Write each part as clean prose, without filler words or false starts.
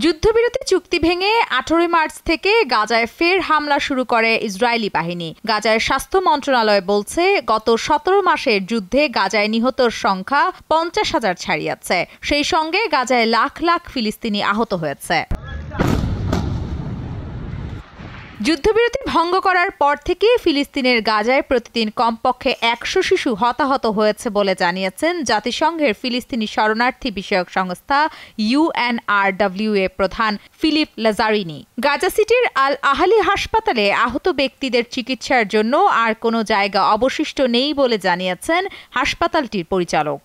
যুদ্ধবিরতি চুক্তি ভেঙে ১৮ মার্চ থেকে গাজায় ফের হামলা শুরু করে ইসরায়েলি বাহিনী। গাজার স্বাস্থ্য মন্ত্রণালয় বলছে, গত ১৭ মাসের যুদ্ধে গাজায় নিহতর সংখ্যা ৫০,০০০ ছাড়িয়েছে। সেই সঙ্গে গাজায় লাখ লাখ ফিলিস্তিনি আহত হয়েছে। যুদ্ধবিরতি ভঙ্গ করার পর থেকে ফিলিস্তিনের গাজায় প্রতিদিন কমপক্ষে ১০০ শিশু হতাহত হয়েছে বলে জানিয়েছেন জাতিসংঘের ফিলিস্তিনি শরণার্থী বিষয়ক সংস্থা UNRWA প্রধান ফিলিপ লাজারিনি। গাজা সিটির আল আহালি হাসপাতালে আহত ব্যক্তিদের চিকিৎসার জন্য আর কোনো জায়গা অবশিষ্ট নেই বলে জানিয়েছেন হাসপাতালটির পরিচালক।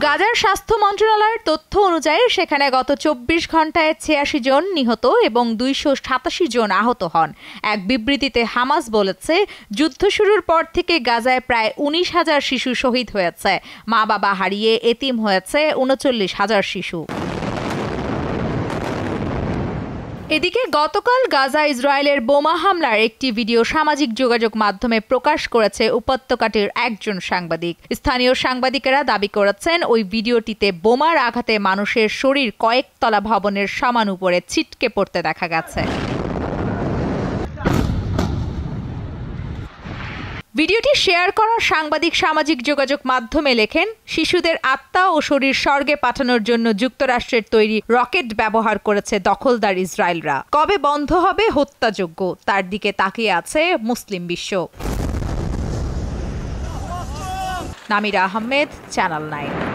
গাজার স্বাস্থ্য মন্ত্রণালয়ের তথ্য অনুযায়ী সেখানে গত ২৪ ঘণ্টায় ৮৬ জন নিহত এবং ২৮৭ জন আহত হন। এক বিবৃতিতে হামাস বলেছে, যুদ্ধ শুরুর পর থেকে গাজায় প্রায় ১৯,০০০ শিশু শহীদ হয়েছে। মা বাবা হারিয়ে এতিম হয়েছে ৩৯,০০০ শিশু। এদিকে গতকাল গাজা ইসরায়েলের বোমা হামলার একটি ভিডিও সামাজিক যোগাযোগ মাধ্যমে প্রকাশ করেছে উপত্যকাটির একজন সাংবাদিক। স্থানীয় সাংবাদিকেরা দাবি করেছেন, ওই ভিডিওটিতে বোমার আঘাতে মানুষের শরীর কয়েকতলা ভবনের সমান উপরে ছিটকে পড়তে দেখা গেছে। ভিডিওটি শেয়ার করা সাংবাদিক সামাজিক যোগাযোগ মাধ্যমে লেখেন, শিশুদের আত্মা ও শরীর স্বর্গে পাঠানোর জন্য যুক্তরাষ্ট্রের তৈরি রকেট ব্যবহার করেছে দখলদার ইসরায়েলরা। কবে বন্ধ হবে হত্যাযজ্ঞ, তার দিকে তাকিয়ে আছে মুসলিম বিশ্ব। নামিরা আহমেদ, চ্যানেল 9।